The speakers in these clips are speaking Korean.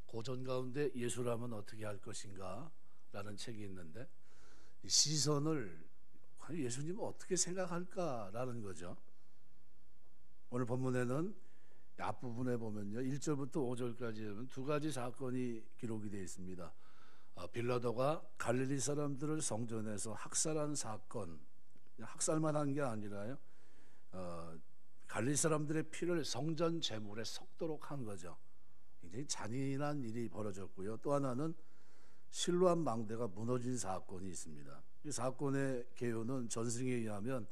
고전 가운데 예수라면 어떻게 할 것인가 라는 책이 있는데, 이 시선을 과연 예수님은 어떻게 생각할까라는 거죠. 오늘 본문에는 앞부분에 보면요, 1절부터 5절까지 보면 두 가지 사건이 기록이 되어 있습니다. 빌라도가 갈릴리 사람들을 성전에서 학살한 사건, 학살만 한 게 아니라요, 갈릴리 사람들의 피를 성전 제물에 섞도록 한 거죠. 굉장히 잔인한 일이 벌어졌고요. 또 하나는 실로암 망대가 무너진 사건이 있습니다. 이 사건의 개요는 전승에 의하면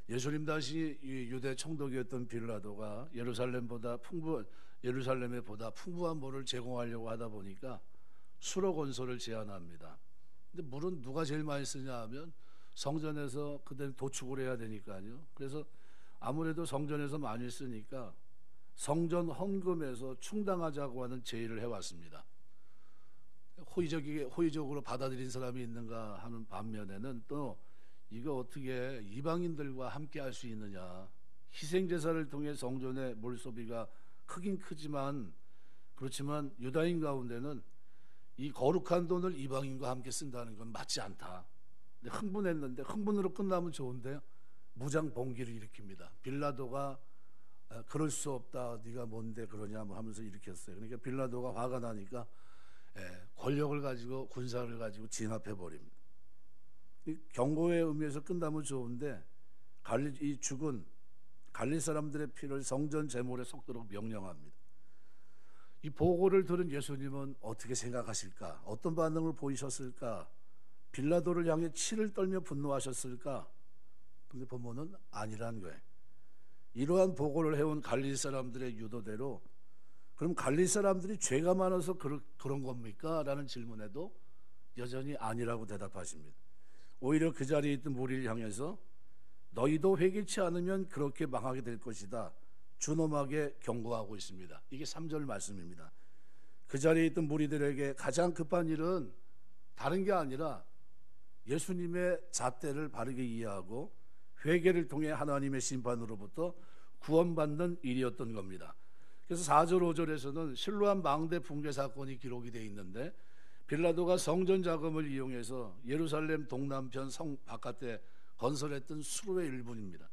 예수님 당시 유대 총독이었던 빌라도가 예루살렘에 보다 풍부한 물을 제공하려고 하다 보니까 수로 건설을 제안합니다. 근데 물은 누가 제일 많이 쓰냐 하면 성전에서 그때는 도축을 해야 되니까요. 그래서 아무래도 성전에서 많이 쓰니까 성전 헌금에서 충당하자고 하는 제의를 해왔습니다. 호의적으로 받아들인 사람이 있는가 하는 반면에는 또 이거 어떻게 이방인들과 함께 할 수 있느냐, 희생제사를 통해 성전의 물 소비가 크긴 크지만, 그렇지만 유다인 가운데는 이 거룩한 돈을 이방인과 함께 쓴다는 건 맞지 않다. 근데 흥분했는데, 흥분으로 끝나면 좋은데요, 무장 봉기를 일으킵니다. 빌라도가 그럴 수 없다, 네가 뭔데 그러냐 뭐 하면서 일으켰어요. 그러니까 빌라도가 화가 나니까 권력을 가지고, 군사를 가지고 진압해 버립니다. 경고의 의미에서 끝나면 좋은데, 이 죽은 갈릴리 사람들의 피를 성전 제물에 섞도록 명령합니다. 이 보고를 들은 예수님은 어떻게 생각하실까? 어떤 반응을 보이셨을까? 빌라도를 향해 치를 떨며 분노하셨을까? 근데 본문은 아니라는 거예요. 이러한 보고를 해온 갈릴리 사람들의 유도대로, 그럼 갈릴리 사람들이 죄가 많아서 그런 겁니까? 라는 질문에도 여전히 아니라고 대답하십니다. 오히려 그 자리에 있던 무리를 향해서 너희도 회개치 않으면 그렇게 망하게 될 것이다, 준엄하게 경고하고 있습니다. 이게 3절 말씀입니다. 그 자리에 있던 무리들에게 가장 급한 일은 다른 게 아니라 예수님의 잣대를 바르게 이해하고 회개를 통해 하나님의 심판으로부터 구원받는 일이었던 겁니다. 그래서 4절 5절에서는 실로암 망대 붕괴 사건이 기록이 되어 있는데, 빌라도가 성전 자금을 이용해서 예루살렘 동남편 성 바깥에 건설했던 수로의 일부입니다.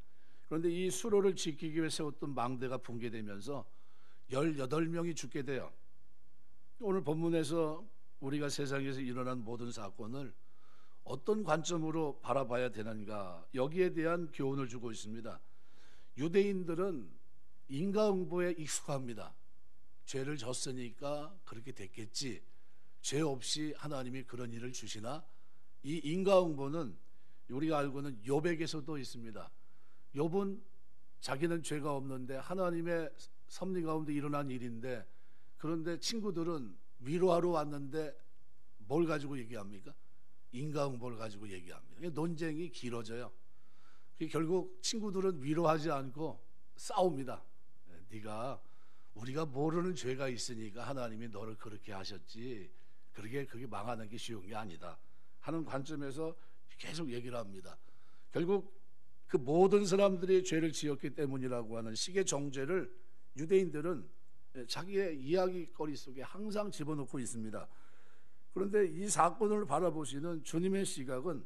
그런데 이 수로를 지키기 위해 세웠던 망대가 붕괴되면서 18명이 죽게 돼요. 오늘 본문에서 우리가 세상에서 일어난 모든 사건을 어떤 관점으로 바라봐야 되는가, 여기에 대한 교훈을 주고 있습니다. 유대인들은 인과응보에 익숙합니다. 죄를 졌으니까 그렇게 됐겠지, 죄 없이 하나님이 그런 일을 주시나? 이 인과응보는 우리가 알고는 욥에게서도 있습니다. 욥은 자기는 죄가 없는데 하나님의 섭리 가운데 일어난 일인데, 그런데 친구들은 위로하러 왔는데 뭘 가지고 얘기합니까? 인과응보를 가지고 얘기합니다. 논쟁이 길어져요. 결국 친구들은 위로하지 않고 싸웁니다. 우리가 모르는 죄가 있으니까 하나님이 너를 그렇게 하셨지, 그게 망하는 게 쉬운 게 아니다 하는 관점에서 계속 얘기를 합니다. 결국 그 모든 사람들이 죄를 지었기 때문이라고 하는 식의 정죄를 유대인들은 자기의 이야기거리 속에 항상 집어넣고 있습니다. 그런데 이 사건을 바라보시는 주님의 시각은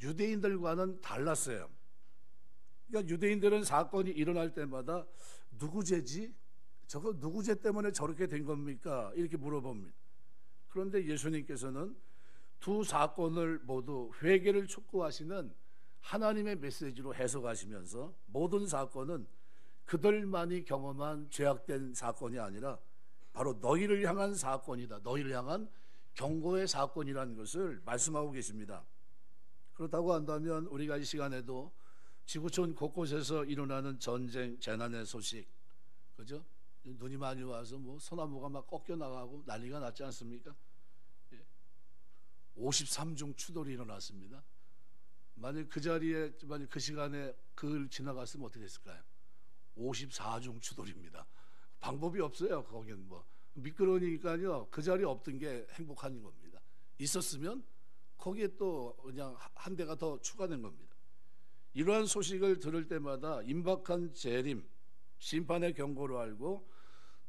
유대인들과는 달랐어요. 그러니까 유대인들은 사건이 일어날 때마다 누구 죄지? 저거 누구 죄 때문에 저렇게 된 겁니까? 이렇게 물어봅니다. 그런데 예수님께서는 두 사건을 모두 회개를 촉구하시는 하나님의 메시지로 해석하시면서, 모든 사건은 그들만이 경험한 죄악된 사건이 아니라 바로 너희를 향한 사건이다, 너희를 향한 경고의 사건이라는 것을 말씀하고 계십니다. 그렇다고 한다면 우리가 이 시간에도 지구촌 곳곳에서 일어나는 전쟁, 재난의 소식, 그죠? 눈이 많이 와서 소나무가 막 꺾여 나가고 난리가 났지 않습니까? 53중 추돌이 일어났습니다. 만약 그 자리에, 만약 그 시간에 그걸 지나갔으면 어떻게 됐을까요? 54중 추돌입니다. 방법이 없어요. 거기는 미끄러우니까요, 그 자리에 없던 게 행복한 겁니다. 있었으면 거기에 또 그냥 한 대가 더 추가된 겁니다. 이러한 소식을 들을 때마다 임박한 재림, 심판의 경고로 알고,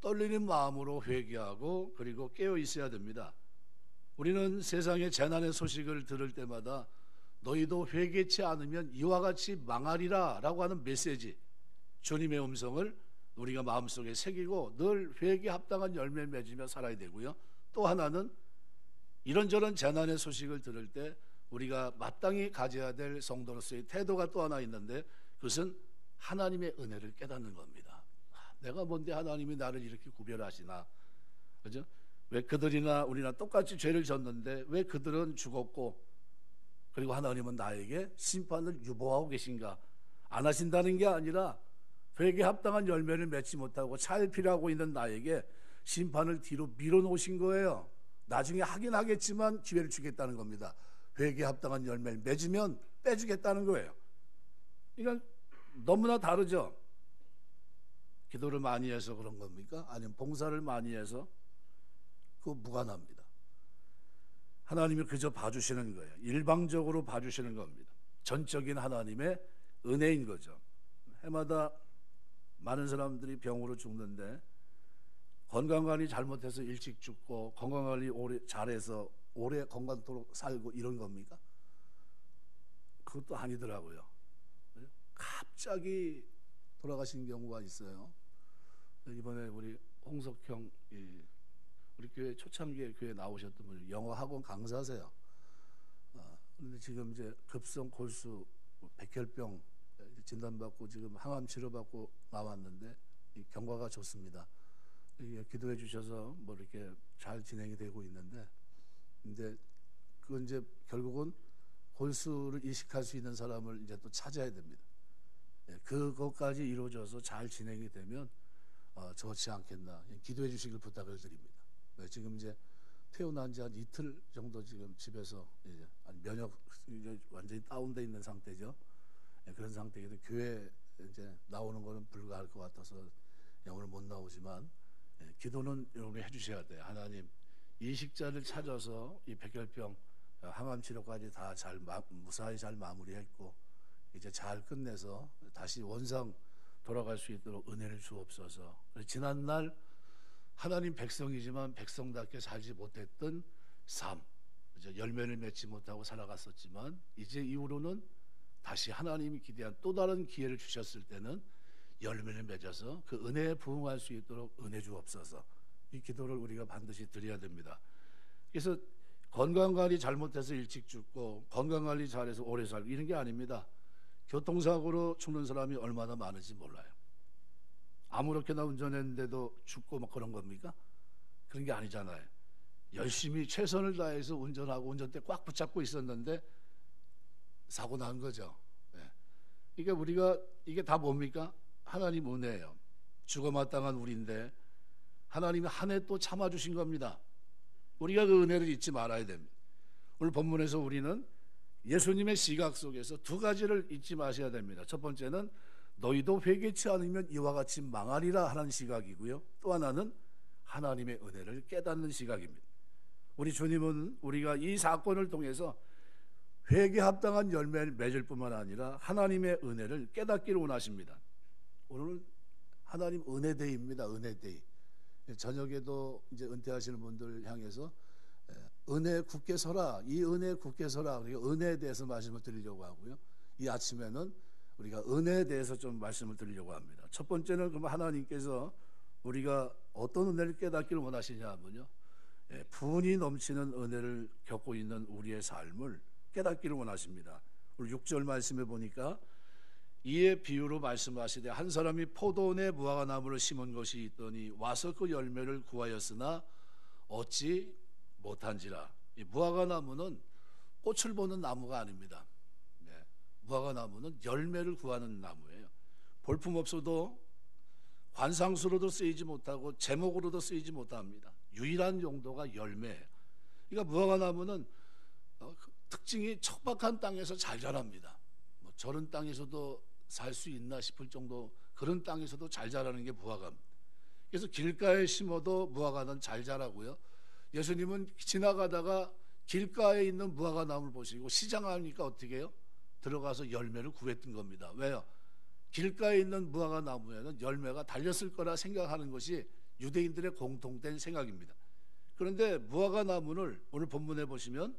떨리는 마음으로 회개하고 그리고 깨어 있어야 됩니다. 우리는 세상의 재난의 소식을 들을 때마다 너희도 회개치 않으면 이와 같이 망하리라 라고 하는 메시지, 주님의 음성을 우리가 마음속에 새기고 늘 회개에 합당한 열매를 맺으며 살아야 되고요. 또 하나는 이런저런 재난의 소식을 들을 때 우리가 마땅히 가져야 될 성도로서의 태도가 또 하나 있는데, 그것은 하나님의 은혜를 깨닫는 겁니다. 내가 뭔데 하나님이 나를 이렇게 구별하시나, 그죠? 왜 그들이나 우리나 똑같이 죄를 졌는데 왜 그들은 죽었고 그리고 하나님은 나에게 심판을 유보하고 계신가? 안 하신다는 게 아니라 회개에 합당한 열매를 맺지 못하고 차일피하고 있는 나에게 심판을 뒤로 밀어놓으신 거예요. 나중에 하긴 하겠지만 기회를 주겠다는 겁니다. 회개에 합당한 열매를 맺으면 빼주겠다는 거예요. 그러니까 너무나 다르죠. 기도를 많이 해서 그런 겁니까? 아니면 봉사를 많이 해서? 그거 무관합니다. 하나님이 그저 봐주시는 거예요. 일방적으로 봐주시는 겁니다. 전적인 하나님의 은혜인 거죠. 해마다 많은 사람들이 병으로 죽는데 건강관리 잘못해서 일찍 죽고 건강관리 오래 잘해서 오래 건강토록 살고 이런 겁니까? 그것도 아니더라고요. 갑자기 돌아가신 경우가 있어요. 이번에 우리 홍석형 우리 교회 초창기에 교회 나오셨던 분이 영어 학원 강사세요. 그런데 지금 이제 급성 골수 백혈병 진단받고 지금 항암 치료받고 나왔는데 경과가 좋습니다. 기도해 주셔서 뭐 이렇게 잘 진행이 되고 있는데, 근데 그건 이제 결국은 골수를 이식할 수 있는 사람을 이제 또 찾아야 됩니다. 그것까지 이루어져서 잘 진행이 되면 좋지 않겠나, 기도해 주시길 부탁을 드립니다. 지금 이제 태어난 지 한 이틀 정도 지금 집에서 이제 면역 이제 완전히 다운돼 있는 상태죠. 그런 상태에도 교회 이제 나오는 거는 불가할 것 같아서 오늘 못 나오지만, 기도는 여러분이 해주셔야 돼요. 하나님, 이식자를 찾아서 이 백혈병 항암 치료까지 다 잘 무사히 잘 마무리했고 이제 잘 끝내서 다시 원상 돌아갈 수 있도록 은혜를 주옵소서. 지난날 하나님 백성이지만 백성답게 살지 못했던 삶, 열매를 맺지 못하고 살아갔었지만 이제 이후로는 다시 하나님이 기대한 또 다른 기회를 주셨을 때는 열매를 맺어서 그 은혜에 부응할 수 있도록 은혜 주옵소서. 이 기도를 우리가 반드시 드려야 됩니다. 그래서 건강관리 잘못해서 일찍 죽고 건강관리 잘해서 오래 살고 이런 게 아닙니다. 교통사고로 죽는 사람이 얼마나 많은지 몰라요. 아무렇게나 운전했는데도 죽고 막 그런 겁니까? 그런 게 아니잖아요. 열심히 최선을 다해서 운전하고 운전대 꽉 붙잡고 있었는데 사고 난 거죠. 그러니까 우리가 이게 다 뭡니까? 하나님 은혜예요. 죽어 마땅한 우리인데 하나님이 한 해 또 참아주신 겁니다. 우리가 그 은혜를 잊지 말아야 됩니다. 오늘 본문에서 우리는 예수님의 시각 속에서 두 가지를 잊지 마셔야 됩니다. 첫 번째는 너희도 회개치 않으면 이와 같이 망하리라 하는 시각이고요. 또 하나는 하나님의 은혜를 깨닫는 시각입니다. 우리 주님은 우리가 이 사건을 통해서 회개에 합당한 열매를 맺을 뿐만 아니라 하나님의 은혜를 깨닫기를 원하십니다. 오늘은 하나님 은혜데이입니다. 은혜데이. 저녁에도 이제 은퇴하시는 분들 향해서 은혜 굳게 서라, 이 은혜 굳게 서라, 그러니까 은혜에 대해서 말씀을 드리려고 하고요. 이 아침에는 우리가 은혜에 대해서 좀 말씀을 드리려고 합니다. 첫 번째는 그럼 하나님께서 우리가 어떤 은혜를 깨닫기를 원하시냐 하면요, 분이 넘치는 은혜를 겪고 있는 우리의 삶을 깨닫기를 원하십니다. 우리 6절 말씀에 보니까 이에 비유로 말씀하시되 한 사람이 포도원에 무화과나무를 심은 것이 있더니 와서 그 열매를 구하였으나 얻지 못한지라. 이 무화과나무는 꽃을 보는 나무가 아닙니다. 무화과나무는 열매를 구하는 나무예요. 볼품 없어도 관상수로도 쓰이지 못하고 제목으로도 쓰이지 못합니다. 유일한 용도가 열매예요. 그러니까 무화과나무는 특징이 척박한 땅에서 잘 자랍니다. 뭐 저런 땅에서도 살 수 있나 싶을 정도 그런 땅에서도 잘 자라는 게 무화과입니다. 그래서 길가에 심어도 무화과는 잘 자라고요. 예수님은 지나가다가 길가에 있는 무화과 나무를 보시고 시장하니까 어떻게 해요? 들어가서 열매를 구했던 겁니다. 왜요? 길가에 있는 무화과 나무에는 열매가 달렸을 거라 생각하는 것이 유대인들의 공통된 생각입니다. 그런데 무화과 나무를 오늘 본문에 보시면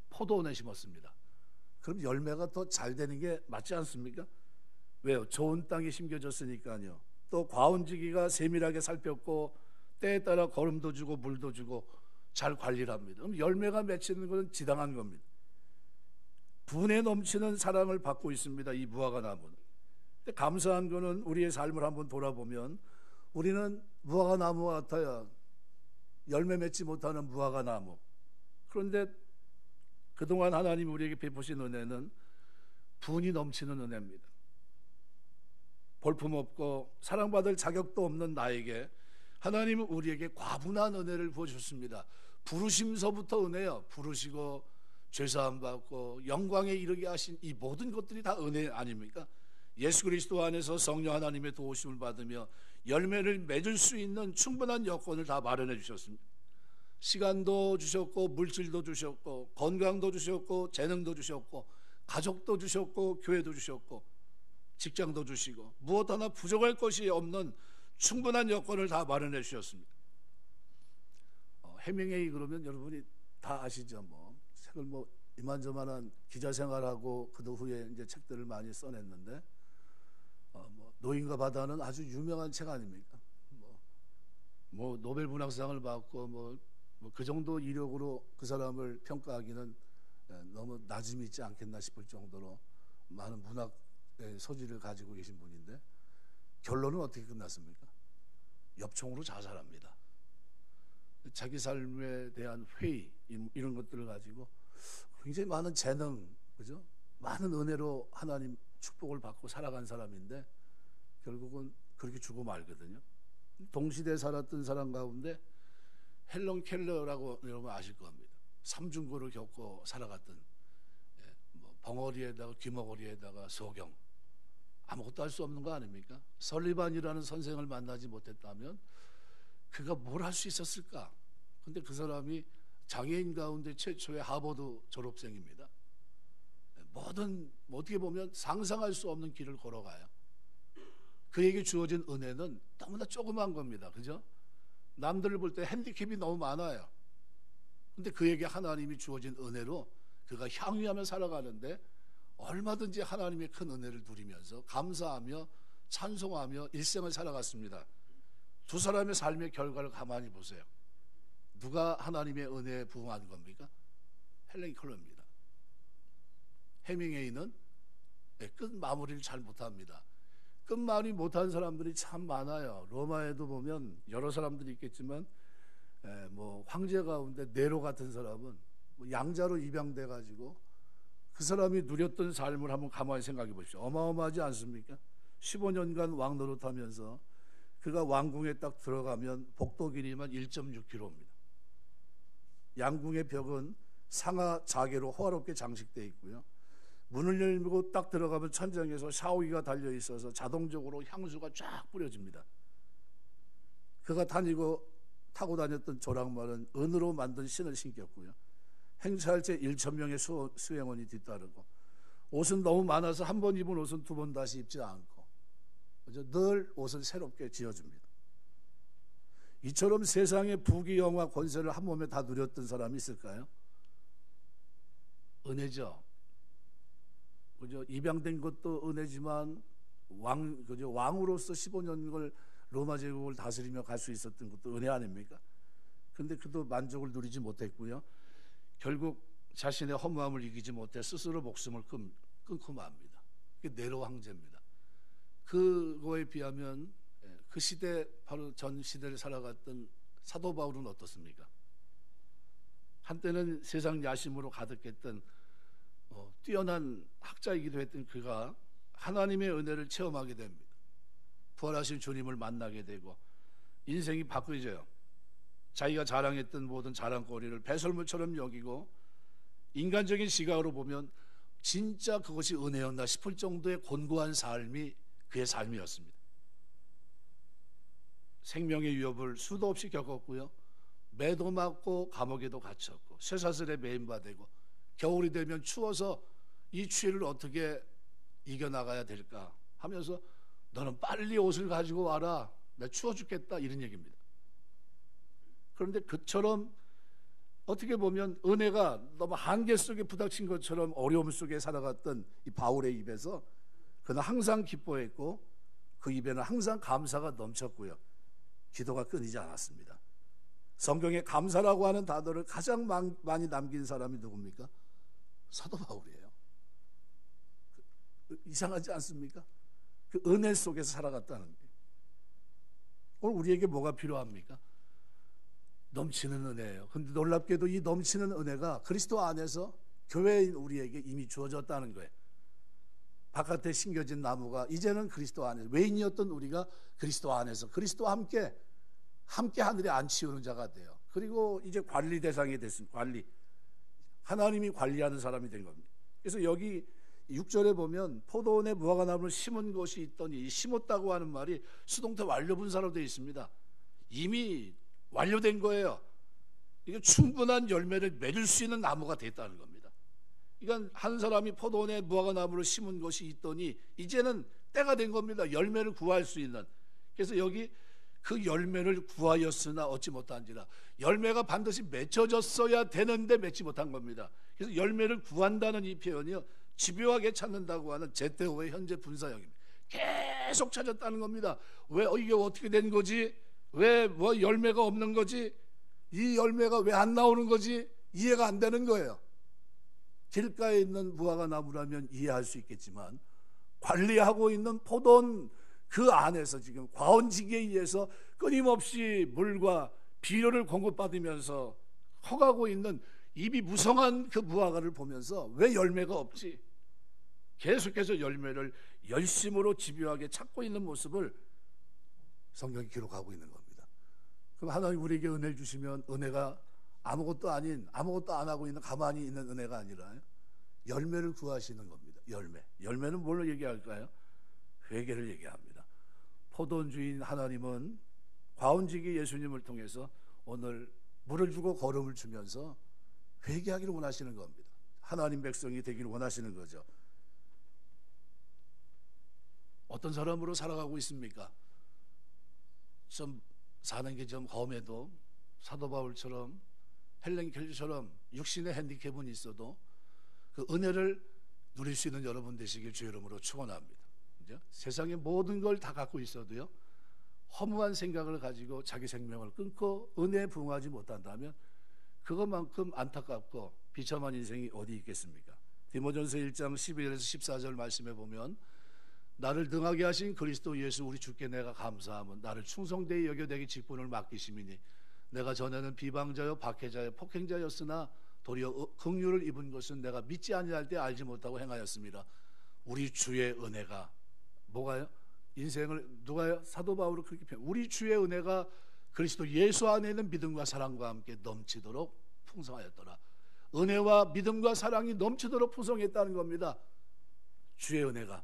포도원에 심었습니다. 그럼 열매가 더 잘 되는 게 맞지 않습니까? 왜요? 좋은 땅에 심겨졌으니까요. 또 과운지기가 세밀하게 살폈고 때에 따라 거름도 주고 물도 주고 잘 관리를 합니다. 그럼 열매가 맺히는 것은 지당한 겁니다. 분에 넘치는 사랑을 받고 있습니다. 이 무화과 나무는. 근데 감사한 거는 우리의 삶을 한번 돌아보면 우리는 무화과 나무와 같아요. 열매 맺지 못하는 무화과 나무. 그런데 그동안 하나님 우리에게 베푸신 은혜는 분이 넘치는 은혜입니다. 볼품없고 사랑받을 자격도 없는 나에게 하나님은 우리에게 과분한 은혜를 부어주셨습니다. 부르심서부터 은혜요. 부르시고 죄사함 받고 영광에 이르게 하신 이 모든 것들이 다 은혜 아닙니까? 예수 그리스도 안에서 성령 하나님의 도우심을 받으며 열매를 맺을 수 있는 충분한 여건을 다 마련해 주셨습니다. 시간도 주셨고 물질도 주셨고 건강도 주셨고 재능도 주셨고 가족도 주셨고 교회도 주셨고 직장도 주시고 무엇 하나 부족할 것이 없는 충분한 여건을 다 마련해 주셨습니다. 해밍웨이 그러면 여러분이 다 아시죠? 책을 이만저만한 기자 생활하고 그 후에 이제 책들을 많이 써냈는데 노인과 바다는 아주 유명한 책 아닙니까? 노벨 문학상을 받고 그 정도 이력으로 그 사람을 평가하기는 너무 낮음이 있지 않겠나 싶을 정도로 많은 문학 소질을 가지고 계신 분인데 결론은 어떻게 끝났습니까? 엽총으로 자살합니다. 자기 삶에 대한 회의 이런 것들을 가지고 굉장히 많은 재능, 그죠? 많은 은혜로 하나님 축복을 받고 살아간 사람인데 결국은 그렇게 죽어 말거든요. 동시대에 살았던 사람 가운데 헬런 켈러라고 여러분 아실 겁니다. 삼중고를 겪고 살아갔던 벙어리에다가 귀머거리에다가 소경 아무것도 할 수 없는 거 아닙니까? 설리반이라는 선생을 만나지 못했다면 그가 뭘 할 수 있었을까? 근데 그 사람이 장애인 가운데 최초의 하버드 졸업생입니다. 모든 어떻게 보면 상상할 수 없는 길을 걸어가요. 그에게 주어진 은혜는 너무나 조그만 겁니다. 그죠? 남들을 볼 때 핸디캡이 너무 많아요. 근데 그에게 하나님이 주어진 은혜로 그가 향유하며 살아가는데 얼마든지 하나님의 큰 은혜를 누리면서 감사하며 찬송하며 일생을 살아갔습니다. 두 사람의 삶의 결과를 가만히 보세요. 누가 하나님의 은혜에 부응한 겁니까? 헬렌 켈러입니다. 해밍웨이는 끝 마무리를 잘 못합니다. 끝 마무리 못한 사람들이 참 많아요. 로마에도 보면 여러 사람들이 있겠지만 황제 가운데 네로 같은 사람은 양자로 입양돼 가지고 그 사람이 누렸던 삶을 한번 가만히 생각해 보십시오. 어마어마하지 않습니까? 15년간 왕 노릇하면서 그가 왕궁에 딱 들어가면 복도 길이만 1.6km입니다. 양궁의 벽은 상하 자개로 호화롭게 장식되어 있고요. 문을 열고 딱 들어가면 천장에서 샤워기가 달려 있어서 자동적으로 향수가 쫙 뿌려집니다. 그가 타고 다녔던 조랑말은 은으로 만든 신을 신겼고요. 행차할때 1,000명의 수행원이 뒤따르고 옷은 너무 많아서 한 번 입은 옷은 두 번 다시 입지 않고 늘 옷을 새롭게 지어줍니다. 이처럼 세상의 부귀영화 권세를 한 몸에 다 누렸던 사람이 있을까요? 은혜죠. 그죠? 입양된 것도 은혜지만 왕으로서 15년을 로마 제국을 다스리며 갈 수 있었던 것도 은혜 아닙니까? 그런데 그도 만족을 누리지 못했고요. 결국 자신의 허무함을 이기지 못해 스스로 목숨을 끊고 맙니다. 그게 네로 황제입니다. 그거에 비하면 그 시대 바로 전 시대를 살아갔던 사도 바울은 어떻습니까? 한때는 세상 야심으로 가득했던 뛰어난 학자이기도 했던 그가 하나님의 은혜를 체험하게 됩니다. 부활하신 주님을 만나게 되고 인생이 바뀌어져요. 자기가 자랑했던 모든 자랑거리를 배설물처럼 여기고 인간적인 시각으로 보면 진짜 그것이 은혜였나 싶을 정도의 곤고한 삶이 그의 삶이었습니다. 생명의 위협을 수도 없이 겪었고요. 매도 맞고 감옥에도 갇혔고 쇠사슬에 매인바 되고 겨울이 되면 추워서 이 추위를 어떻게 이겨나가야 될까 하면서 너는 빨리 옷을 가지고 와라. 나 추워 죽겠다 이런 얘기입니다. 그런데 그처럼 어떻게 보면 은혜가 너무 한계 속에 부닥친 것처럼 어려움 속에 살아갔던 이 바울의 입에서 그는 항상 기뻐했고 그 입에는 항상 감사가 넘쳤고요. 기도가 끊이지 않았습니다. 성경에 감사라고 하는 단어를 가장 많이 남긴 사람이 누굽니까? 사도 바울이에요. 이상하지 않습니까? 그 은혜 속에서 살아갔다는 게. 오늘 우리에게 뭐가 필요합니까? 넘치는 은혜예요. 근데 놀랍게도 이 넘치는 은혜가 그리스도 안에서 교회인 우리에게 이미 주어졌다는 거예요. 바깥에 심겨진 나무가 이제는 그리스도 안에서, 외인이었던 우리가 그리스도 안에서 그리스도와 함께 하늘에 앉히우는 자가 돼요. 그리고 이제 관리 대상이 됐습니다. 하나님이 관리하는 사람이 된 겁니다. 그래서 여기 6절에 보면 포도원에 무화과 나무를 심은 곳이 있더니, 심었다고 하는 말이 수동태 완료분사로 되어 있습니다. 이미 완료된 거예요. 이게 충분한 열매를 맺을 수 있는 나무가 됐다는 겁니다. 그러니까 한 사람이 포도원에 무화과 나무를 심은 곳이 있더니 이제는 때가 된 겁니다. 열매를 구할 수 있는. 그래서 여기 그 열매를 구하였으나 얻지 못한지라, 열매가 반드시 맺혀졌어야 되는데 맺지 못한 겁니다. 그래서 열매를 구한다는 이 표현이요, 집요하게 찾는다고 하는 제테오의 현재 분사형입니다. 계속 찾았다는 겁니다. 왜 이게 어떻게 된 거지? 왜 뭐 열매가 없는 거지? 이 열매가 왜 안 나오는 거지? 이해가 안 되는 거예요. 길가에 있는 무화과 나무라면 이해할 수 있겠지만 관리하고 있는 포도원 그 안에서 지금 과원지기에 의해서 끊임없이 물과 비료를 공급받으면서 커가고 있는 입이 무성한 그 무화과를 보면서 왜 열매가 없지? 계속해서 열매를 열심으로 집요하게 찾고 있는 모습을 성경이 기록하고 있는 겁니다. 그럼 하나님 우리에게 은혜를 주시면 은혜가 아무것도 아닌, 아무것도 안 하고 있는, 가만히 있는 은혜가 아니라 열매를 구하시는 겁니다. 열매는 뭘로 얘기할까요? 회개를 얘기합니다. 포도원 주인 하나님은 과원지기 예수님을 통해서 오늘 물을 주고 걸음을 주면서 회개하기를 원하시는 겁니다. 하나님 백성이 되기를 원하시는 거죠. 어떤 사람으로 살아가고 있습니까? 좀 사는 게 좀 험해도 사도 바울처럼, 헬렌 켈처럼 육신의 핸디캡은 있어도 그 은혜를 누릴 수 있는 여러분 되시길 주의 이름으로 축원합니다. 세상의 모든 걸 다 갖고 있어도요, 허무한 생각을 가지고 자기 생명을 끊고 은혜에 부응하지 못한다면 그것만큼 안타깝고 비참한 인생이 어디 있겠습니까? 디모전서 1장 12절에서 14절 말씀에 보면, 나를 등하게 하신 그리스도 예수 우리 주께 내가 감사함은 나를 충성되이 여겨 내게 직분을 맡기심이니, 내가 전에는 비방자요 박해자요 폭행자였으나 도리어 긍휼을 입은 것은 내가 믿지 아니할 때 알지 못하고 행하였습니다. 우리 주의 은혜가 뭐가요? 인생을 누가요? 사도 바울은 그렇게 표현. 우리 주의 은혜가 그리스도 예수 안에 있는 믿음과 사랑과 함께 넘치도록 풍성하였더라. 은혜와 믿음과 사랑이 넘치도록 풍성했다는 겁니다. 주의 은혜가.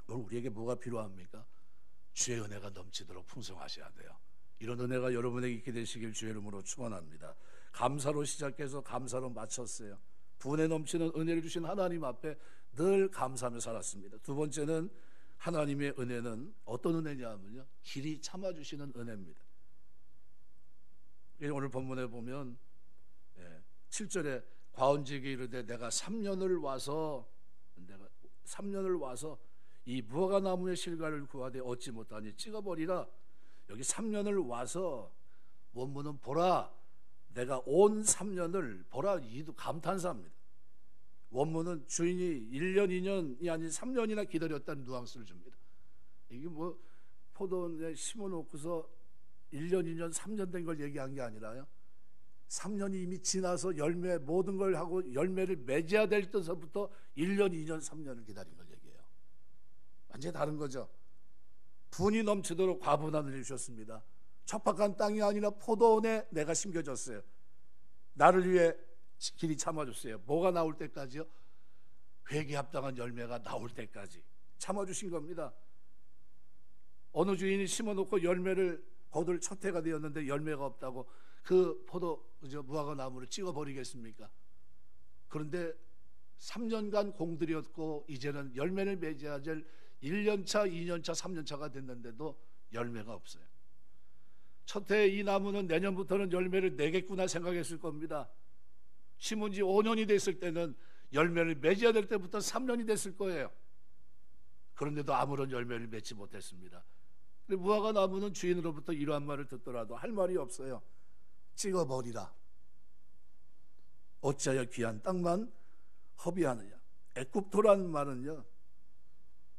오늘 우리에게 뭐가 필요합니까? 주의 은혜가 넘치도록 풍성하셔야 돼요. 이런 은혜가 여러분에게 있게 되시길 주의 이름으로 축원합니다. 감사로 시작해서 감사로 마쳤어요. 분에 넘치는 은혜를 주신 하나님 앞에 늘 감사하며 살았습니다. 두 번째는 하나님의 은혜는 어떤 은혜냐면요, 길이 참아주시는 은혜입니다. 오늘 본문에 보면 7절에 과언지기 이르되 내가 3년을 와서 이 무화과 나무의 실과를 구하되 얻지 못하니 찍어버리라. 여기 3년을 와서, 원문은 보라, 내가 온 3년을 보라, 이도 감탄사입니다. 원문은 주인이 1년 2년이 아닌 3년이나 기다렸다는 뉘앙스를 줍니다. 이게 뭐 포도원에 심어놓고서 1년 2년 3년 된 걸 얘기한 게 아니라요, 3년이 이미 지나서 열매 모든 걸 하고 열매를 맺어야 될 때서부터 1년 2년 3년을 기다린 걸 얘기해요. 완전히 다른 거죠. 분이 넘치도록 과분함을 주셨습니다. 척박한 땅이 아니라 포도원에 내가 심겨졌어요. 나를 위해 길이 참아줬어요. 뭐가 나올 때까지요? 회개 합당한 열매가 나올 때까지 참아주신 겁니다. 어느 주인이 심어놓고 열매를 거둘 첫 해가 되었는데 열매가 없다고 그 무화과 나무를 찍어버리겠습니까? 그런데 3년간 공들였고 이제는 열매를 맺어야 될 1년차, 2년차, 3년차가 됐는데도 열매가 없어요. 첫 해 이 나무는 내년부터는 열매를 내겠구나 생각했을 겁니다. 심은 지 5년이 됐을 때는 열매를 맺어야 될 때부터 3년이 됐을 거예요. 그런데도 아무런 열매를 맺지 못했습니다. 근데 무화과 나무는 주인으로부터 이러한 말을 듣더라도 할 말이 없어요. 찍어버리라. 어찌하여 귀한 땅만 허비하느냐. 애굽토라는 말은요,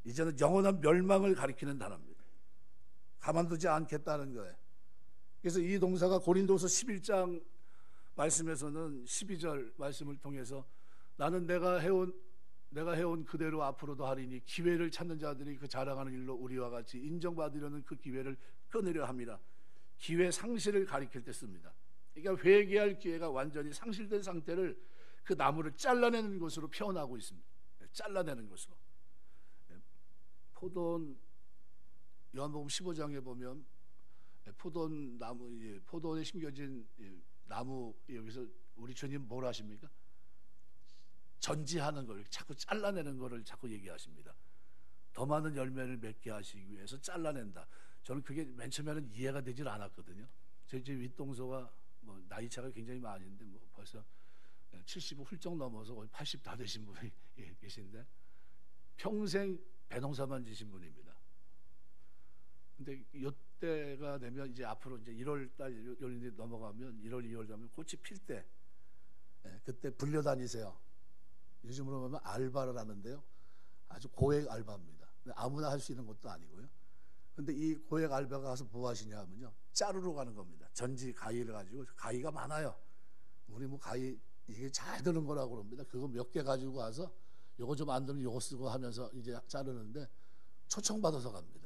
이제는 영원한 멸망을 가리키는 단어입니다. 가만두지 않겠다는 거예요. 그래서 이 동사가 고린도서 11장 말씀에서는 12절 말씀을 통해서 나는 내가 해온 그대로 앞으로도 하리니 기회를 찾는 자들이 그 자랑하는 일로 우리와 같이 인정받으려는 그 기회를 끊으려 함이라. 기회 상실을 가리킬 때 씁니다. 그러니까 회개할 기회가 완전히 상실된 상태를 그 나무를 잘라내는 것으로 표현하고 있습니다. 잘라내는 것으로. 포도원 요한복음 15장에 보면 포도원 나무, 포도원에 심겨진 나무, 여기서 우리 주님 뭘 하십니까? 전지하는 걸, 자꾸 잘라내는 것을 자꾸 얘기하십니다. 더 많은 열매를 맺게 하시기 위해서 잘라낸다. 저는 그게 맨 처음에는 이해가 되질 않았거든요. 제 윗동서가 뭐 나이 차가 굉장히 많은데 뭐 벌써 70을 훌쩍 넘어서 거의 80 다 되신 분이 계신데 평생 배농사만 지신 분입니다. 근데 이때가 되면 이제 앞으로 이제 1월 달 열린데 넘어가면 1월, 2월 되면 꽃이 필 때, 그때 불려다니세요. 요즘으로 보면 알바를 하는데요, 아주 고액 알바입니다. 아무나 할 수 있는 것도 아니고요. 근데 이 고액 알바가 가서 뭐 하시냐 하면요, 자루로 가는 겁니다. 전지 가위를 가지고, 가위가 많아요. 우리 뭐 가위 이게 잘 드는 거라고 그럽니다. 그거 몇 개 가지고 가서 요거 좀 안 되면 요거 쓰고 하면서 이제 자르는데 초청받아서 갑니다.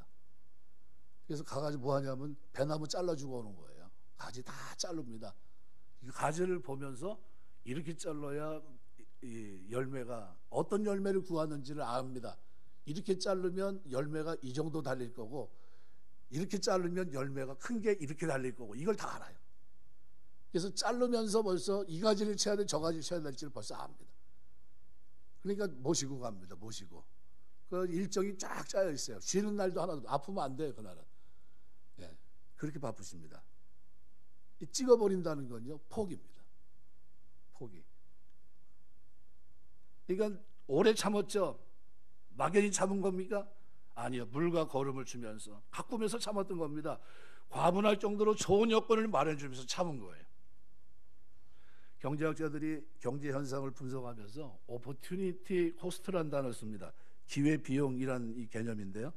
그래서 가가지고 뭐 하냐면 배나무 잘라주고 오는 거예요. 가지 다 자릅니다. 이 가지를 보면서 이렇게 잘라야 이 열매가 어떤 열매를 구하는지를 압니다. 이렇게 자르면 열매가 이 정도 달릴 거고, 이렇게 자르면 열매가 큰 게 이렇게 달릴 거고, 이걸 다 알아요. 그래서 자르면서 벌써 이 가지를 쳐야 돼, 저 가지를 쳐야 될지를 벌써 압니다. 그러니까 모시고 갑니다. 모시고. 그 일정이 쫙 짜여 있어요. 쉬는 날도 하나도, 아프면 안 돼요, 그날은. 예, 그렇게 바쁘십니다. 이 찍어버린다는 건요, 포기입니다. 포기. 그러니까 오래 참았죠. 막연히 참은 겁니까? 아니요. 물과 거름을 주면서 가꾸면서 참았던 겁니다. 과분할 정도로 좋은 여건을 마련해 주면서 참은 거예요. 경제학자들이 경제 현상을 분석하면서 opportunity cost라는 단어를 씁니다. 기회 비용이란 이 개념인데요,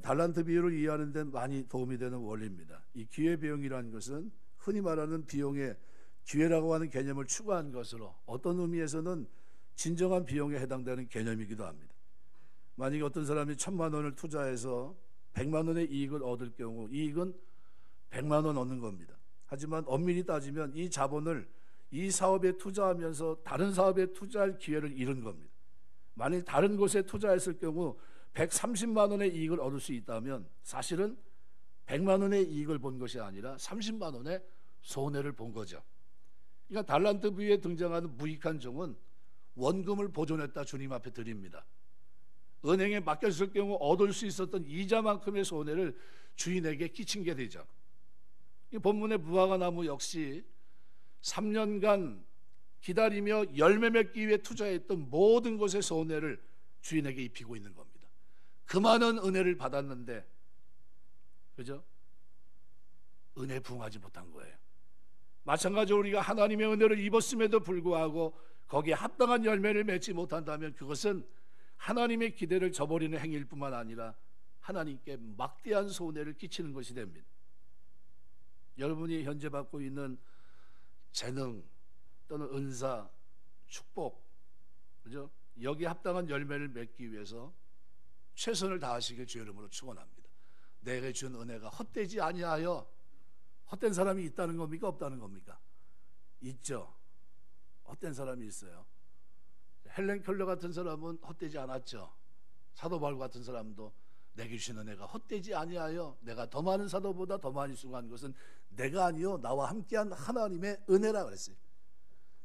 달란트 비율을 이해하는 데 많이 도움이 되는 원리입니다. 이 기회 비용이라는 것은 흔히 말하는 비용의 기회라고 하는 개념을 추구한 것으로 어떤 의미에서는 진정한 비용에 해당되는 개념이기도 합니다. 만약에 어떤 사람이 1,000만 원을 투자해서 100만 원의 이익을 얻을 경우 이익은 100만 원 얻는 겁니다. 하지만 엄밀히 따지면 이 자본을 이 사업에 투자하면서 다른 사업에 투자할 기회를 잃은 겁니다. 만일 다른 곳에 투자했을 경우 130만 원의 이익을 얻을 수 있다면 사실은 100만 원의 이익을 본 것이 아니라 30만 원의 손해를 본 거죠. 그러니까 달란트 비유에 등장하는 무익한 종은 원금을 보존했다 주님 앞에 드립니다. 은행에 맡겼을 경우 얻을 수 있었던 이자만큼의 손해를 주인에게 끼친 게 되죠. 이 본문의 무화과 나무 역시 3년간 기다리며 열매 맺기 위해 투자했던 모든 것의 손해를 주인에게 입히고 있는 겁니다. 그 많은 은혜를 받았는데, 그죠? 은혜에 부응하지 못한 거예요. 마찬가지로 우리가 하나님의 은혜를 입었음에도 불구하고 거기에 합당한 열매를 맺지 못한다면 그것은 하나님의 기대를 저버리는 행위일 뿐만 아니라 하나님께 막대한 손해를 끼치는 것이 됩니다. 여러분이 현재 받고 있는 재능 또는 은사, 축복, 그죠? 여기에 합당한 열매를 맺기 위해서 최선을 다하시길 주의 이름으로 축원합니다. 내게 준 은혜가 헛되지 아니하여, 헛된 사람이 있다는 겁니까? 없다는 겁니까? 있죠. 헛된 사람이 있어요. 헬렌 켈러 같은 사람은 헛되지 않았죠. 사도 바울 같은 사람도 내게 주신 은혜가 헛되지 아니하여 내가 더 많은 사도보다 더 많이 수고한 것은 내가 아니요 나와 함께한 하나님의 은혜라 그랬어요.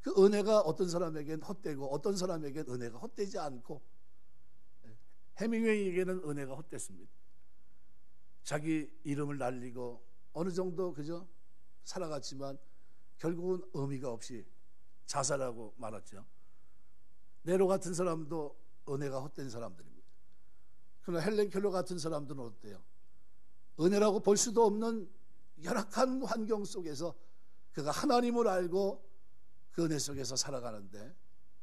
그 은혜가 어떤 사람에겐 헛되고 어떤 사람에겐 은혜가 헛되지 않고, 해밍웨이에게는 은혜가 헛됐습니다. 자기 이름을 날리고 어느 정도 그저 살아갔지만 결국은 의미가 없이 자살하고 말았죠. 네로 같은 사람도 은혜가 헛된 사람들입니다. 그러나 헬렌 켈러 같은 사람들은 어때요? 은혜라고 볼 수도 없는 열악한 환경 속에서 그가 하나님을 알고 그 은혜 속에서 살아가는데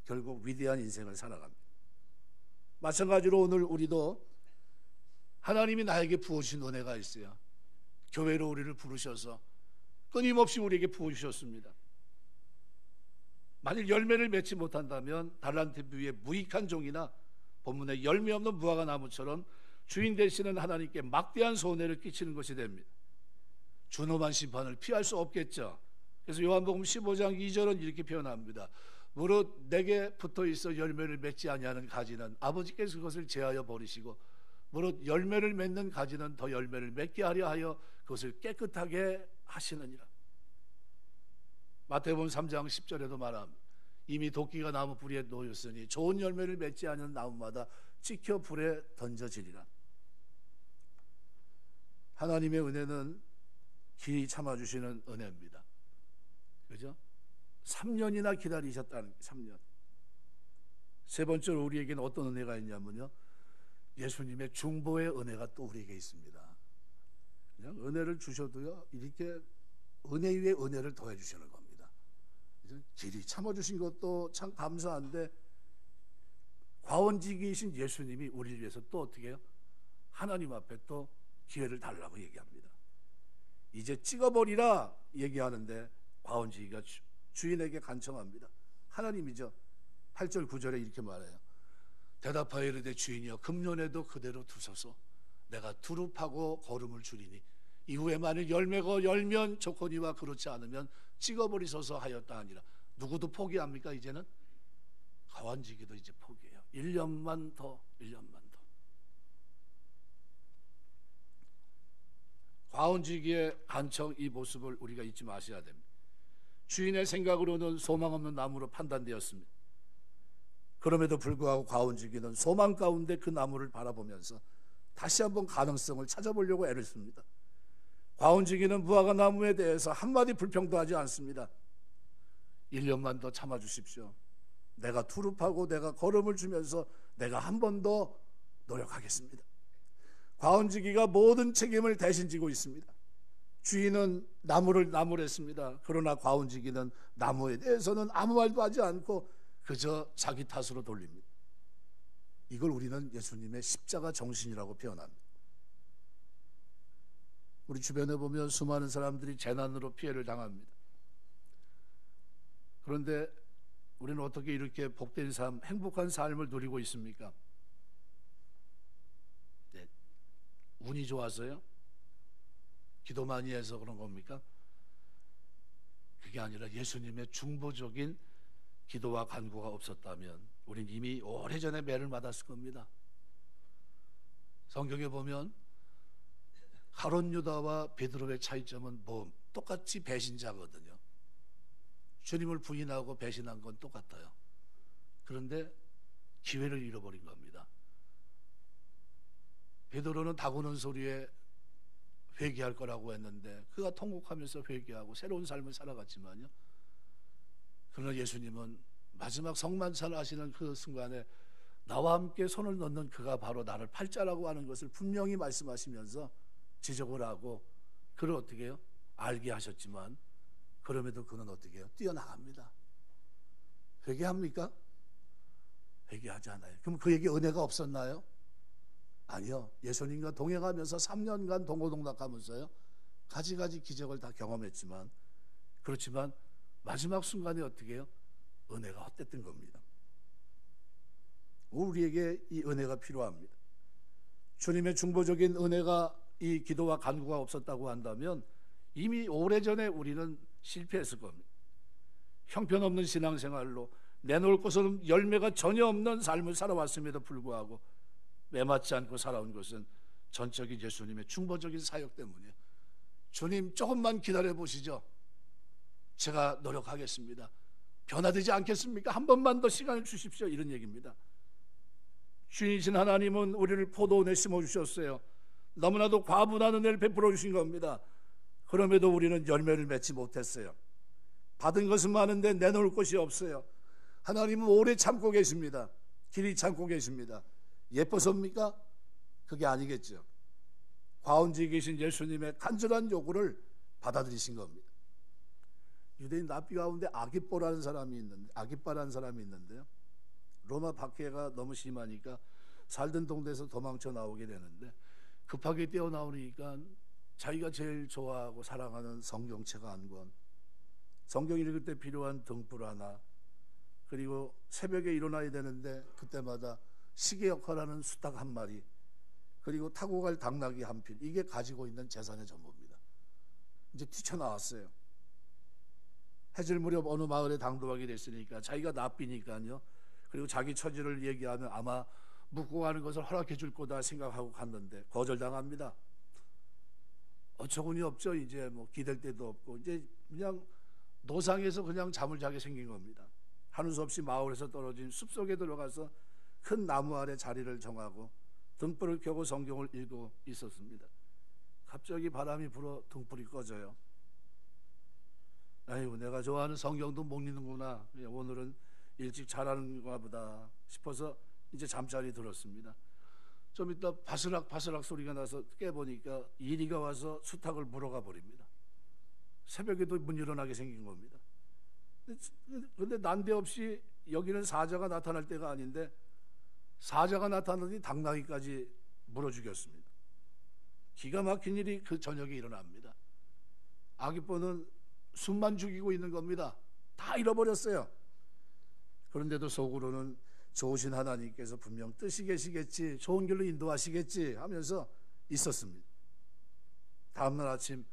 결국 위대한 인생을 살아갑니다. 마찬가지로 오늘 우리도 하나님이 나에게 부어주신 은혜가 있어요. 교회로 우리를 부르셔서 끊임없이 우리에게 부어주셨습니다. 만일 열매를 맺지 못한다면 달란트 위에 무익한 종이나 본문에 열매 없는 무화과 나무처럼 주인 되시는 하나님께 막대한 손해를 끼치는 것이 됩니다. 준엄한 심판을 피할 수 없겠죠. 그래서 요한복음 15장 2절은 이렇게 표현합니다. 무릇 내게 붙어있어 열매를 맺지 아니하는 가지는 아버지께서 그것을 제하여 버리시고 무릇 열매를 맺는 가지는 더 열매를 맺게 하려 하여 그것을 깨끗하게 하시느니라. 마태복음 3장 10절에도 말합니다. 이미 도끼가 나무 뿌리에 놓였으니 좋은 열매를 맺지 않은 나무마다 찍혀 불에 던져지리라. 하나님의 은혜는 길이 참아주시는 은혜입니다. 그죠? 3년이나 기다리셨다는 3년. 세 번째로 우리에게는 어떤 은혜가 있냐면요, 예수님의 중보의 은혜가 또 우리에게 있습니다. 그냥 은혜를 주셔도요, 이렇게 은혜 위에 은혜를 더해 주시는 겁니다. 길이 참아주신 것도 참 감사한데 과원직이신 예수님이 우리를 위해서 또 어떻게 해요? 하나님 앞에 또 기회를 달라고 얘기합니다. 이제 찍어버리라 얘기하는데 과원직이가 주인에게 간청합니다. 하나님이죠. 8절 9절에 이렇게 말해요. 대답하여 이르되 주인이여 금년에도 그대로 두소서. 내가 두릅하고 거름을 줄이니 이후에 만일 열매가 열면 좋거니와 그렇지 않으면 찍어버리소서 하였다 하니라. 누구도 포기합니까? 이제는 과원직이도 이제 포기해요. 1년만 더, 1년만 더. 과원직의 간청, 이 모습을 우리가 잊지 마셔야 됩니다. 주인의 생각으로는 소망 없는 나무로 판단되었습니다. 그럼에도 불구하고 과원직이는 소망 가운데 그 나무를 바라보면서 다시 한번 가능성을 찾아보려고 애를 씁니다. 과원직이는 무화과 나무에 대해서 한마디 불평도 하지 않습니다. 1년만 더 참아주십시오. 내가 투릅하고 내가 거름을 주면서 내가 한 번 더 노력하겠습니다. 과원직이가 모든 책임을 대신 지고 있습니다. 주인은 나무를 나무랬습니다. 그러나 과원직이는 나무에 대해서는 아무 말도 하지 않고 그저 자기 탓으로 돌립니다. 이걸 우리는 예수님의 십자가 정신이라고 표현합니다. 우리 주변에 보면 수많은 사람들이 재난으로 피해를 당합니다. 그런데 우리는 어떻게 이렇게 복된 삶, 행복한 삶을 누리고 있습니까? 네. 운이 좋아서요? 기도 많이 해서 그런 겁니까? 그게 아니라 예수님의 중보적인 기도와 간구가 없었다면 우린 이미 오래전에 매를 맞았을 겁니다. 성경에 보면 가룟 유다와 베드로의 차이점은 뭐 똑같이 배신자거든요. 주님을 부인하고 배신한 건 똑같아요. 그런데 기회를 잃어버린 겁니다. 베드로는 닭 우는 소리에 회개할 거라고 했는데 그가 통곡하면서 회개하고 새로운 삶을 살아갔지만요, 그러나 예수님은 마지막 성만찬을 하시는 그 순간에 나와 함께 손을 넣는 그가 바로 나를 팔자라고 하는 것을 분명히 말씀하시면서 지적을 하고 그를 어떻게 해요? 알게 하셨지만 그럼에도 그는 어떻게 해요? 뛰어나갑니다. 회개합니까? 회개하지 않아요. 그럼 그에게 은혜가 없었나요? 아니요. 예수님과 동행하면서 3년간 동고동락하면서요, 가지가지 기적을 다 경험했지만, 그렇지만 마지막 순간에 어떻게 해요? 은혜가 헛됐던 겁니다. 우리에게 이 은혜가 필요합니다. 주님의 중보적인 은혜가, 이 기도와 간구가 없었다고 한다면 이미 오래전에 우리는 실패했을 겁니다. 형편없는 신앙생활로 내놓을 것은 열매가 전혀 없는 삶을 살아왔음에도 불구하고 매맞지 않고 살아온 것은 전적인 예수님의 중보적인 사역 때문이에요. 주님 조금만 기다려 보시죠. 제가 노력하겠습니다. 변화되지 않겠습니까? 한 번만 더 시간을 주십시오. 이런 얘기입니다. 주인이신 하나님은 우리를 포도원에 심어주셨어요. 너무나도 과분한 은혜를 베풀어 주신 겁니다. 그럼에도 우리는 열매를 맺지 못했어요. 받은 것은 많은데 내놓을 것이 없어요. 하나님은 오래 참고 계십니다. 길이 참고 계십니다. 예뻐서입니까? 그게 아니겠죠. 과원지에 계신 예수님의 간절한 요구를 받아들이신 겁니다. 유대인 랍비 가운데 아기뽀라는 사람이 있는데요. 로마 박해가 너무 심하니까 살던 동네에서 도망쳐 나오게 되는데 급하게 뛰어나오니까 자기가 제일 좋아하고 사랑하는 성경책 한 권, 성경 읽을 때 필요한 등불 하나, 그리고 새벽에 일어나야 되는데 그때마다 시계 역할하는 수탉 한 마리, 그리고 타고 갈 당나귀 한 필, 이게 가지고 있는 재산의 전부입니다. 이제 뛰쳐나왔어요. 해질 무렵 어느 마을에 당도하게 됐으니까 자기가 납비니까요. 그리고 자기 처지를 얘기하면 아마 묵고 가는 것을 허락해 줄 거다 생각하고 갔는데 거절당합니다. 어처구니 없죠. 이제 뭐 기댈 데도 없고 이제 그냥 노상에서 그냥 잠을 자게 생긴 겁니다. 하는 수 없이 마을에서 떨어진 숲속에 들어가서 큰 나무 아래 자리를 정하고 등불을 켜고 성경을 읽고 있었습니다. 갑자기 바람이 불어 등불이 꺼져요. 아이고, 내가 좋아하는 성경도 못 읽는구나. 오늘은 일찍 자라는가 보다 싶어서 이제 잠자리 들었습니다. 좀 이따 바스락 소리가 나서 깨보니까 이리가 와서 수탉을 물어가 버립니다. 새벽에도 못 일어나게 생긴 겁니다. 근데 난데없이 여기는 사자가 나타날 때가 아닌데 사자가 나타나더니 당나귀까지 물어 죽였습니다. 기가 막힌 일이 그 저녁에 일어납니다. 아기뽀는 숨만 죽이고 있는 겁니다. 다 잃어버렸어요. 그런데도 속으로는 좋으신 하나님께서 분명 뜻이 계시겠지, 좋은 길로 인도하시겠지 하면서 있었습니다. 다음날 아침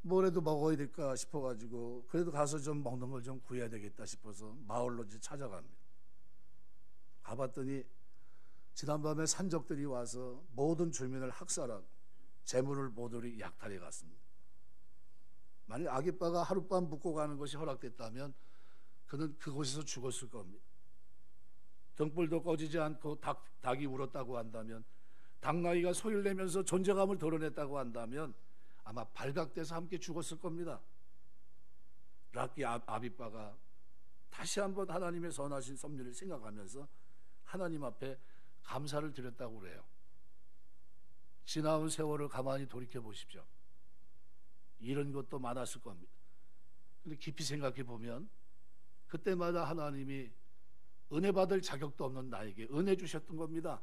뭐라도 먹어야 될까 싶어가지고 그래도 가서 좀 먹는 걸 좀 구해야 되겠다 싶어서 마을로 이제 찾아갑니다. 가봤더니 지난밤에 산적들이 와서 모든 주민을 학살하고 재물을 모조리 약탈해 갔습니다. 만약 아기빠가 하룻밤 묵고 가는 것이 허락됐다면 그는 그곳에서 죽었을 겁니다. 등불도 꺼지지 않고 닭이 울었다고 한다면, 당나귀가 소리를 내면서 존재감을 드러냈다고 한다면 아마 발각돼서 함께 죽었을 겁니다. 랍비 아비빠가 다시 한번 하나님의 선하신 섭리를 생각하면서 하나님 앞에 감사를 드렸다고 그래요. 지나온 세월을 가만히 돌이켜 보십시오. 이런 것도 많았을 겁니다. 근데 깊이 생각해 보면 그때마다 하나님이 은혜 받을 자격도 없는 나에게 은혜 주셨던 겁니다.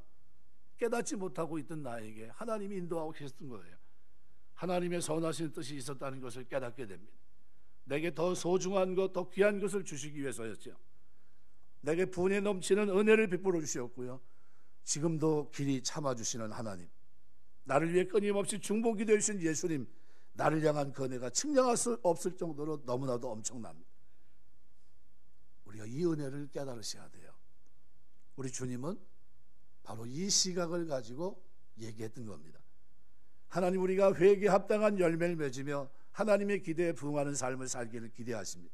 깨닫지 못하고 있던 나에게 하나님이 인도하고 계셨던 거예요. 하나님의 선하신 뜻이 있었다는 것을 깨닫게 됩니다. 내게 더 소중한 것, 더 귀한 것을 주시기 위해서였죠. 내게 분에 넘치는 은혜를 베풀어 주셨고요. 지금도 길이 참아주시는 하나님, 나를 위해 끊임없이 중보기도 해주신 예수님, 나를 향한 그 은혜가 측량할 수 없을 정도로 너무나도 엄청납니다. 우리가 이 은혜를 깨달으셔야 돼요. 우리 주님은 바로 이 시각을 가지고 얘기했던 겁니다. 하나님, 우리가 회개에 합당한 열매를 맺으며 하나님의 기대에 부응하는 삶을 살기를 기대하십니다.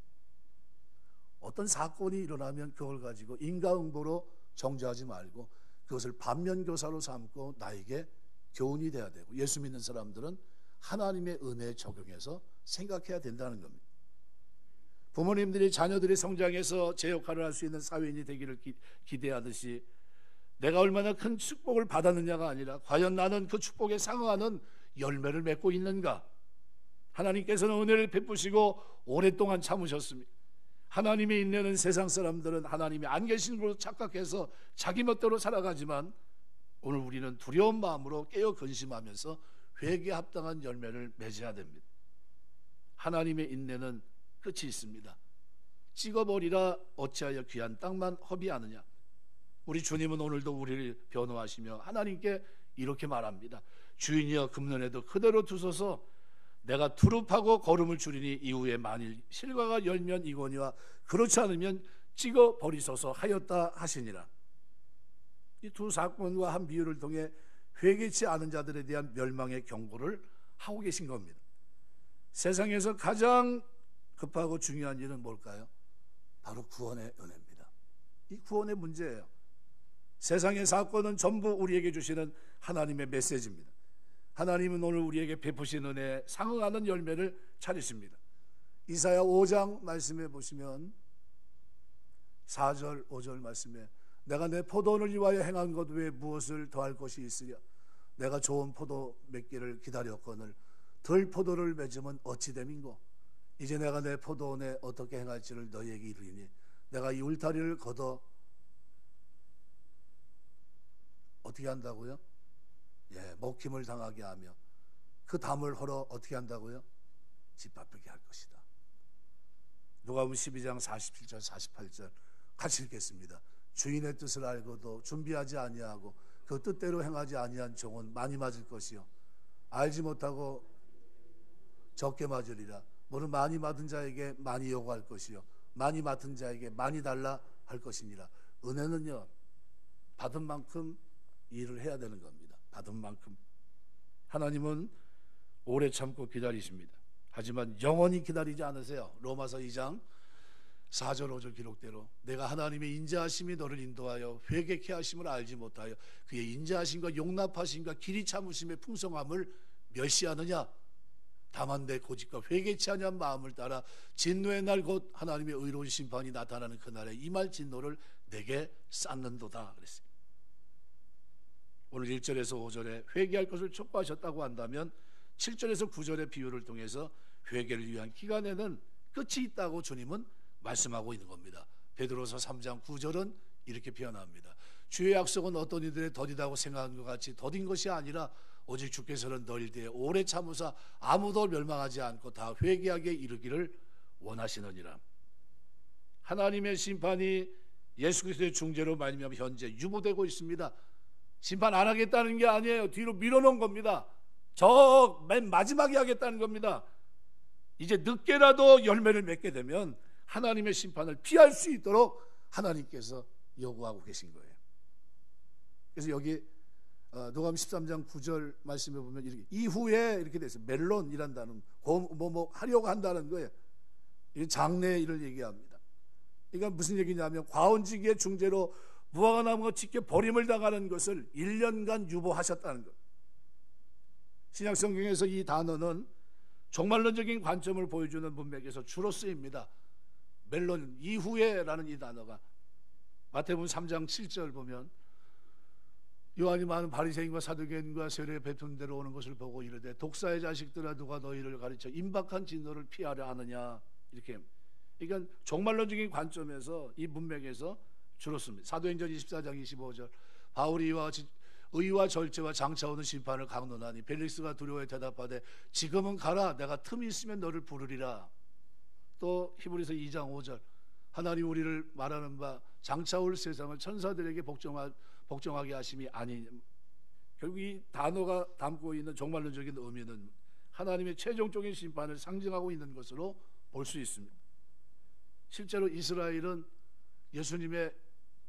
어떤 사건이 일어나면 그걸 가지고 인과응보로 정죄하지 말고 그것을 반면교사로 삼고 나에게 교훈이 돼야 되고, 예수 믿는 사람들은 하나님의 은혜에 적용해서 생각해야 된다는 겁니다. 부모님들이 자녀들이 성장해서 제 역할을 할 수 있는 사회인이 되기를 기대하듯이 내가 얼마나 큰 축복을 받았느냐가 아니라 과연 나는 그 축복에 상응하는 열매를 맺고 있는가. 하나님께서는 은혜를 베푸시고 오랫동안 참으셨습니다. 하나님의 인내는 세상 사람들은 하나님이 안 계신 걸로 착각해서 자기 멋대로 살아가지만 오늘 우리는 두려운 마음으로 깨어 근심하면서 회개에 합당한 열매를 맺어야 됩니다. 하나님의 인내는 끝이 있습니다. 찍어버리라 어찌하여 귀한 땅만 허비하느냐. 우리 주님은 오늘도 우리를 변호하시며 하나님께 이렇게 말합니다. 주인이여 금년에도 그대로 두소서. 내가 두릅하고 거름을 줄이니 이후에 만일 실과가 열면 이거니와 그렇지 않으면 찍어버리소서 하였다 하시니라. 이 두 사건과 한 비유를 통해 회개치 않은 자들에 대한 멸망의 경고를 하고 계신 겁니다. 세상에서 가장 급하고 중요한 일은 뭘까요? 바로 구원의 은혜입니다. 이 구원의 문제예요. 세상의 사건은 전부 우리에게 주시는 하나님의 메시지입니다. 하나님은 오늘 우리에게 베푸신 은혜에 상응하는 열매를 차리십니다. 이사야 5장 말씀해 보시면 4절 5절 말씀에 내가 내 포도원을 위하여 행한 것 외에 무엇을 더할 것이 있으랴. 내가 좋은 포도 맺기를 기다렸거늘 덜 포도를 맺으면 어찌 됨인고. 이제 내가 내 포도원에 어떻게 행할지를 너희에게 이르리니 내가 이 울타리를 걷어 어떻게 한다고요? 먹힘을 당하게 하며 그 담을 헐어 어떻게 한다고요? 짓밟히게 할 것이다. 누가복음 12장 47절 48절 같이 읽겠습니다. 주인의 뜻을 알고도 준비하지 아니하고 그 뜻대로 행하지 아니한 종은 많이 맞을 것이요 알지 못하고 적게 맞으리라. 너는 많이 받은 자에게 많이 요구할 것이요 많이 맡은 자에게 많이 달라 할 것이니라. 은혜는요 받은 만큼 일을 해야 되는 겁니다. 받은 만큼. 하나님은 오래 참고 기다리십니다. 하지만 영원히 기다리지 않으세요. 로마서 2장 4절 5절 기록대로 내가 하나님의 인자하심이 너를 인도하여 회개케 하심을 알지 못하여 그의 인자하심과 용납하심과 길이 참으심의 풍성함을 멸시하느냐. 다만 내 고집과 회개치 아니한 마음을 따라 진노의 날 곧 하나님의 의로운 심판이 나타나는 그날에 임할 진노를 내게 쌓는도다 그랬어요. 오늘 1절에서 5절에 회개할 것을 촉구하셨다고 한다면 7절에서 9절의 비유를 통해서 회개를 위한 기간에는 끝이 있다고 주님은 말씀하고 있는 겁니다. 베드로서 3장 9절은 이렇게 표현합니다. 주의 약속은 어떤 이들의 더디다고 생각한 것 같이 더딘 것이 아니라 오직 주께서는 너희를 대해 오래 참으사 아무도 멸망하지 않고 다 회개하게 이르기를 원하시느니라. 하나님의 심판이 예수 그리스도의 중재로 말미암아 현재 유보되고 있습니다. 심판 안 하겠다는 게 아니에요. 뒤로 밀어놓은 겁니다. 저 맨 마지막에 하겠다는 겁니다. 이제 늦게라도 열매를 맺게 되면 하나님의 심판을 피할 수 있도록 하나님께서 요구하고 계신 거예요. 그래서 여기 누가복음 13장 9절 말씀에 보면 이렇게 이후에 이렇게 돼 있어요. 멜론이란 단어 뭐 하려고 한다는 거예요. 이 장래의 일을 얘기합니다. 그러니까 무슨 얘기냐면 과언지기의 중재로 무화과 나무가 직접 버림을 당하는 것을 1년간 유보하셨다는 것. 신약 성경에서 이 단어는 종말론적인 관점을 보여주는 문맥에서 주로 쓰입니다. 멜론 이후에라는 이 단어가 마태복음 3장 7절 보면 요한이 많은 바리새인과 사두개인과 세례 베푼 대로 오는 것을 보고 이르되 독사의 자식들아 누가 너희를 가르쳐 임박한 진노를 피하려 하느냐. 이렇게 그러니까 종말론적인 관점에서 이 문맥에서 주로 씁니다. 사도행전 24장 25절 바울이 이와 같이 의와 절제와 장차 오는 심판을 강론하니 벨릭스가 두려워해 대답하되 지금은 가라 내가 틈이 있으면 너를 부르리라. 또 히브리서 2장 5절 하나님 우리를 말하는 바 장차 올 세상을 천사들에게 복종하게 하심이 아니. 결국 이 단어가 담고 있는 종말론적인 의미는 하나님의 최종적인 심판을 상징하고 있는 것으로 볼 수 있습니다. 실제로 이스라엘은 예수님의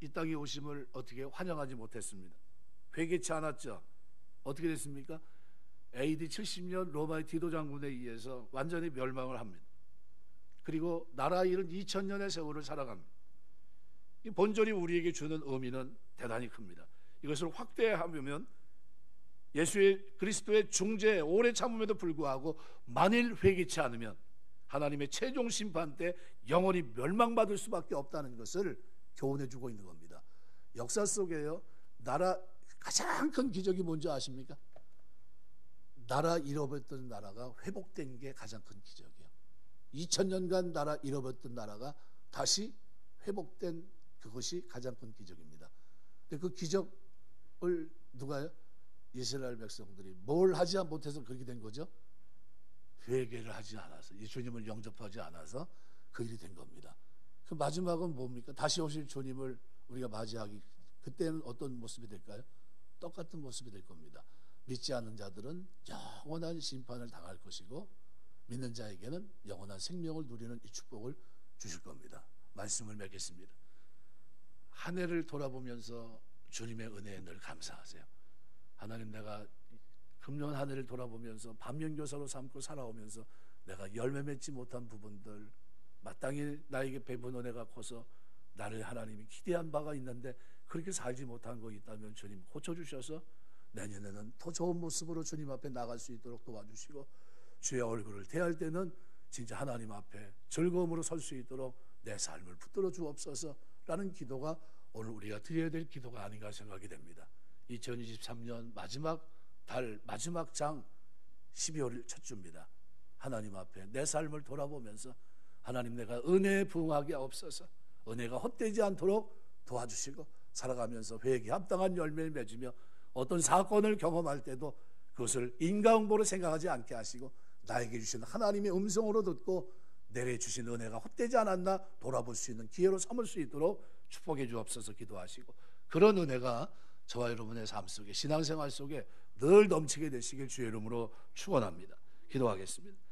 이 땅에 오심을 어떻게 환영하지 못했습니다. 회개치 않았죠. 어떻게 됐습니까? AD 70년 로마의 디도 장군에 의해서 완전히 멸망을 합니다. 그리고 나라 잃은 2000년의 세월을 살아갑니다. 이 본절이 우리에게 주는 의미는 대단히 큽니다. 이것을 확대하면 예수의 그리스도의 중재 오래 참음에도 불구하고 만일 회개치 않으면 하나님의 최종 심판 때 영원히 멸망받을 수밖에 없다는 것을 교훈해주고 있는 겁니다. 역사 속에요 나라 가장 큰 기적이 뭔지 아십니까? 나라 잃어버렸던 나라가 회복된 게 가장 큰 기적이에요. 2000년간 나라 잃어버렸던 나라가 다시 회복된 그것이 가장 큰 기적입니다. 근데 그 기적을 누가요? 이스라엘 백성들이 뭘 하지 못해서 그렇게 된 거죠? 회개를 하지 않아서, 예수님을 영접하지 않아서 그 일이 된 겁니다. 그 마지막은 뭡니까? 다시 오실 주님을 우리가 맞이하기, 그때는 어떤 모습이 될까요? 똑같은 모습이 될 겁니다. 믿지 않는 자들은 영원한 심판을 당할 것이고 믿는 자에게는 영원한 생명을 누리는 이 축복을 주실 겁니다. 말씀을 맺겠습니다. 한 해를 돌아보면서 주님의 은혜에 늘 감사하세요. 하나님, 내가 금년 한 해를 돌아보면서 반면교사로 삼고 살아오면서 내가 열매 맺지 못한 부분들, 마땅히 나에게 베푼 은혜가 커서 나를 하나님이 기대한 바가 있는데 그렇게 살지 못한 거 있다면 주님 고쳐주셔서 내년에는 더 좋은 모습으로 주님 앞에 나갈 수 있도록 도와주시고, 주의 얼굴을 대할 때는 진짜 하나님 앞에 즐거움으로 설 수 있도록 내 삶을 붙들어 주옵소서라는 기도가 오늘 우리가 드려야 될 기도가 아닌가 생각이 됩니다. 2023년 마지막 달 마지막 장 12월 첫 주입니다. 하나님 앞에 내 삶을 돌아보면서 하나님, 내가 은혜에 부응하게 없어서 은혜가 헛되지 않도록 도와주시고, 살아가면서 회개에 합당한 열매를 맺으며 어떤 사건을 경험할 때도 그것을 인과응보로 생각하지 않게 하시고, 나에게 주신 하나님의 음성으로 듣고 내려주신 은혜가 헛되지 않았나 돌아볼 수 있는 기회로 삼을 수 있도록 축복해 주옵소서 기도하시고, 그런 은혜가 저와 여러분의 삶 속에, 신앙생활 속에 늘 넘치게 되시길 주의 이름으로 축원합니다. 기도하겠습니다.